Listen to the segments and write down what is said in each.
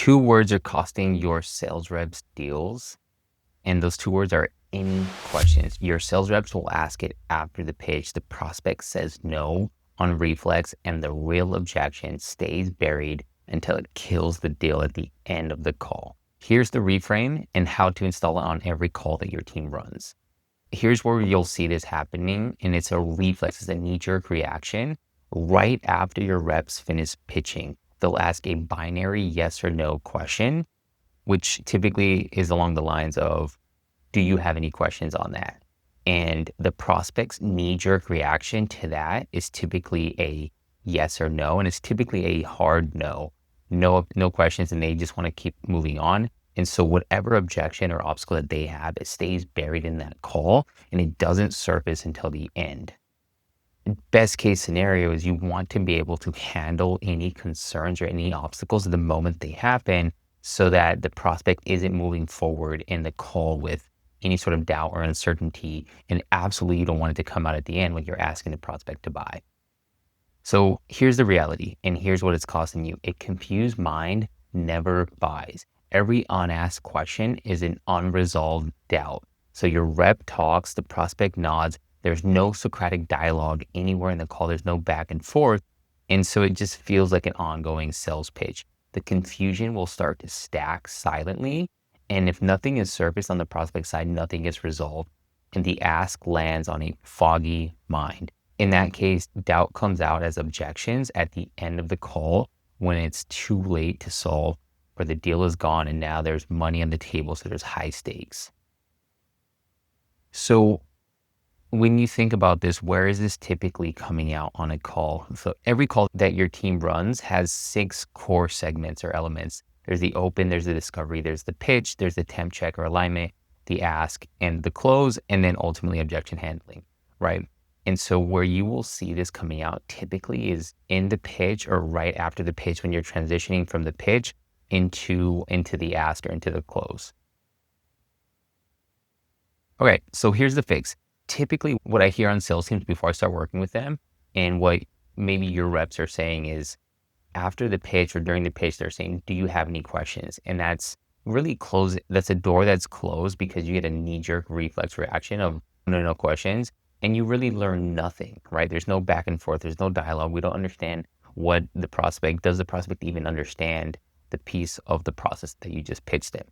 two words are costing your sales reps deals, and those two words are any questions. Your sales reps will ask it after the pitch. The prospect says no on Reflex, and the real objection stays buried until it kills the deal at the end of the call. Here's the reframe and how to install it on every call that your team runs. Here's where you'll see this happening, and it's a reflex, it's a knee-jerk reaction. Right after your reps finish pitching, they'll ask a binary yes or no question, which typically is along the lines of, do you have any questions on that? And the prospect's knee-jerk reaction to that is typically a yes or no, and it's typically a hard no. No questions, and they just want to keep moving on. And so whatever objection or obstacle that they have, it stays buried in that call, and it doesn't surface until the end. Best case scenario is you want to be able to handle any concerns or any obstacles the moment they happen, so that the prospect isn't moving forward in the call with any sort of doubt or uncertainty. And absolutely, you don't want it to come out at the end when you're asking the prospect to buy. So here's the reality, and here's what it's costing you. A confused mind never buys. Every unasked question is an unresolved doubt. So your rep talks, the prospect nods. There's no Socratic dialogue anywhere in the call. There's no back and forth. And so it just feels like an ongoing sales pitch. The confusion will start to stack silently. And if nothing is surfaced on the prospect side, nothing is resolved. And the ask lands on a foggy mind. In that case, doubt comes out as objections at the end of the call when it's too late to solve, or the deal is gone and now there's money on the table, so there's high stakes. So when you think about this, where is this typically coming out on a call? So every call that your team runs has 6 core segments or elements. There's the open, there's the discovery, there's the pitch, there's the temp check or alignment, the ask, and the close, and then ultimately objection handling, right? And so where you will see this coming out typically is in the pitch or right after the pitch, when you're transitioning from the pitch into the ask or into the close. Okay, so here's the fix. Typically what I hear on sales teams before I start working with them, and what maybe your reps are saying, is after the pitch or during the pitch, they're saying, do you have any questions? And that's really close. That's a door that's closed because you get a knee-jerk reflex reaction of no questions. And you really learn nothing, right? There's no back and forth. There's no dialogue. We don't understand what the prospect, does the prospect even understand the piece of the process that you just pitched them?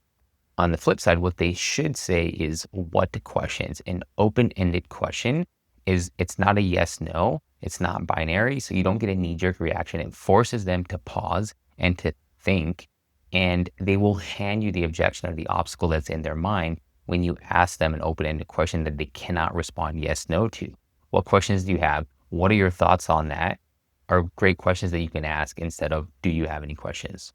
On the flip side, what they should say is what questions. An open-ended question is, it's not a yes, no, it's not binary. So you don't get a knee-jerk reaction. It forces them to pause and to think, and they will hand you the objection or the obstacle that's in their mind when you ask them an open-ended question that they cannot respond yes, no to. What questions do you have? What are your thoughts on that? Are great questions that you can ask instead of, do you have any questions?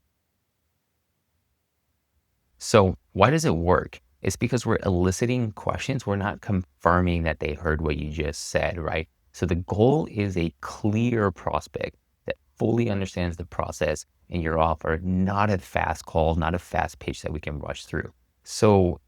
So why does it work? It's because we're eliciting questions. We're not confirming that they heard what you just said, right? So the goal is a clear prospect that fully understands the process and your offer, not a fast call, not a fast pitch that we can rush through. So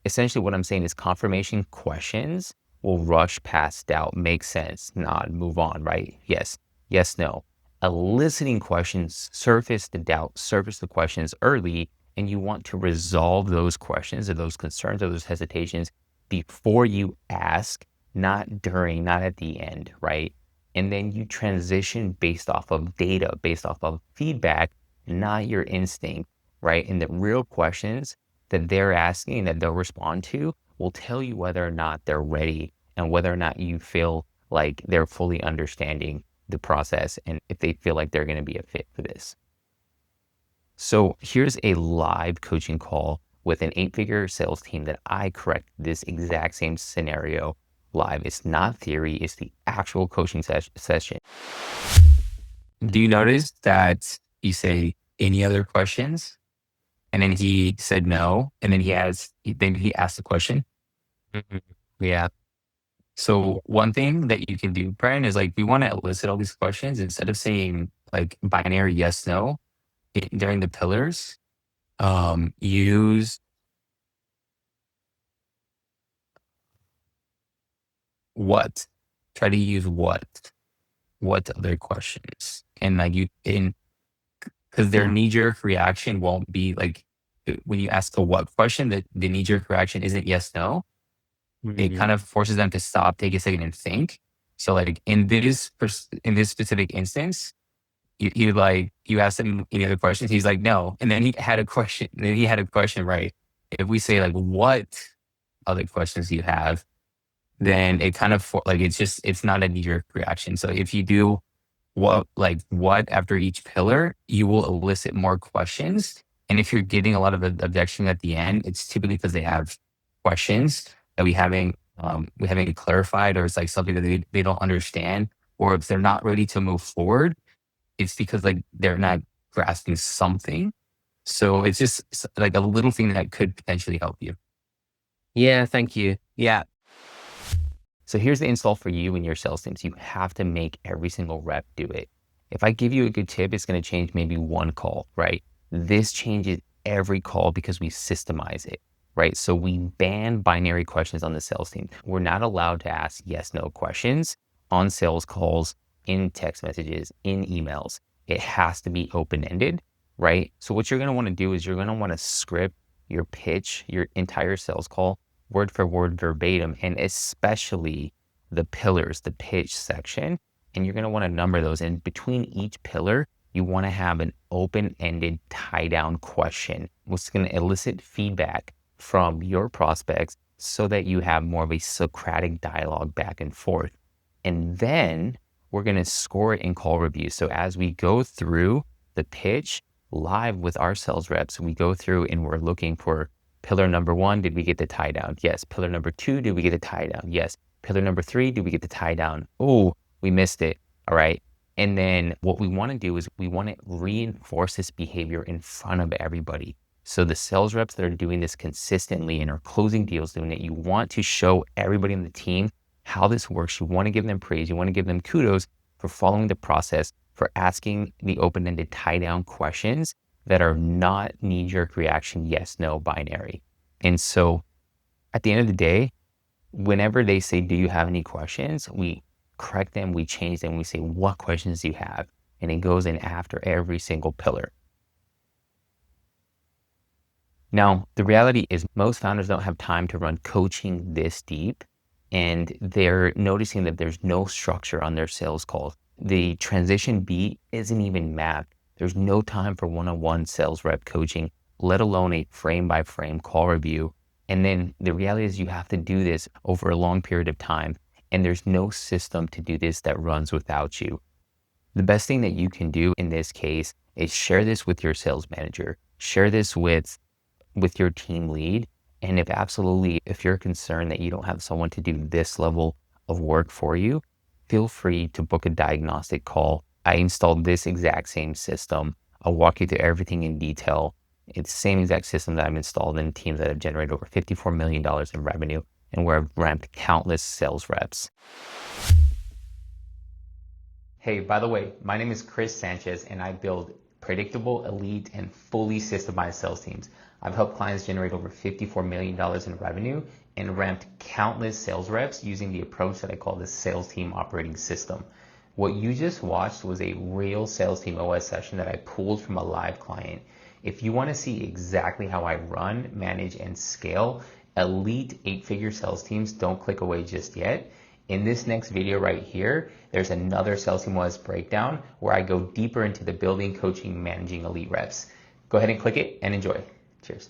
essentially what I'm saying is confirmation questions will rush past doubt, make sense, nod, move on, right? Yes, yes, no. Eliciting questions surface the doubt, surface the questions early, and you want to resolve those questions or those concerns or those hesitations before you ask, not during, not at the end, right? And then you transition based off of data, based off of feedback, not your instinct, right? And the real questions that they're asking that they'll respond to will tell you whether or not they're ready and whether or not you feel like they're fully understanding the process and if they feel like they're going to be a fit for this. So here's a live coaching call with an 8-figure sales team that I correct this exact same scenario live. It's not theory, it's the actual coaching session. Do you notice that you say, any other questions? And then he said no. And then he asked the question. Mhm. Yeah. So one thing that you can do, Brian, is like, we want to elicit all these questions instead of saying like binary yes, no during the pillars. Use what? Try to use what? What other questions? And like because their knee-jerk reaction won't be like when you ask a what question, the knee-jerk reaction isn't yes, no. It kind of forces them to stop, take a second, and think. So, like in this specific instance, you ask him any other questions, he's like, no, and then he had a question, right? If we say like, what other questions do you have? Then it kind of like it's not a knee-jerk reaction. So if you do what after each pillar, you will elicit more questions. And if you're getting a lot of objection at the end, it's typically because they have questions that we haven't clarified, or it's like something that they don't understand, or if they're not ready to move forward, it's because like they're not grasping something. So it's just like a little thing that could potentially help you. Yeah, thank you. Yeah. So here's the install for you and your sales teams. You have to make every single rep do it. If I give you a good tip, it's going to change maybe one call, right? This changes every call because we systemize it, right? So we ban binary questions on the sales team. We're not allowed to ask yes, no questions on sales calls, in text messages, in emails. It has to be open-ended, right? So what you're going to want to do is you're going to want to script your pitch, your entire sales call, word for word verbatim, and especially the pillars, the pitch section. And you're going to want to number those. And between each pillar, you want to have an open-ended tie-down question, which is going to elicit feedback from your prospects so that you have more of a Socratic dialogue back and forth. And then we're going to score it in call reviews. So as we go through the pitch live with our sales reps, we go through and we're looking for pillar number 1, did we get the tie down? Yes. Pillar number 2, did we get the tie down? Yes. Pillar number 3, did we get the tie down? Oh, we missed it. All right. And then what we want to do is we want to reinforce this behavior in front of everybody. So the sales reps that are doing this consistently and are closing deals doing it, you want to show everybody in the team how this works. You want to give them praise. You want to give them kudos for following the process, for asking the open-ended tie-down questions that are not knee-jerk reaction, yes, no, binary. And so at the end of the day, whenever they say, do you have any questions? We correct them, we change them, we say, what questions do you have? And it goes in after every single pillar. Now, the reality is most founders don't have time to run coaching this deep, and they're noticing that there's no structure on their sales calls. The transition beat isn't even mapped. There's no time for one-on-one sales rep coaching, let alone a frame-by-frame call review. And then the reality is you have to do this over a long period of time, and there's no system to do this that runs without you. The best thing that you can do in this case is share this with your sales manager, share this with your team lead. And if you're concerned that you don't have someone to do this level of work for you, feel free to book a diagnostic call. I installed this exact same system. I'll walk you through everything in detail. It's the same exact system that I've installed in teams that have generated over $54 million in revenue and where I've ramped countless sales reps. Hey, by the way, my name is Chris Sanchez and I build predictable, elite, and fully systemized sales teams. I've helped clients generate over $54 million in revenue and ramped countless sales reps using the approach that I call the sales team operating system. What you just watched was a real sales team OS session that I pulled from a live client. If you want to see exactly how I run, manage, and scale elite 8-figure sales teams, don't click away just yet. In this next video right here, there's another sales team OS breakdown where I go deeper into the building, coaching, managing elite reps. Go ahead and click it and enjoy. Cheers.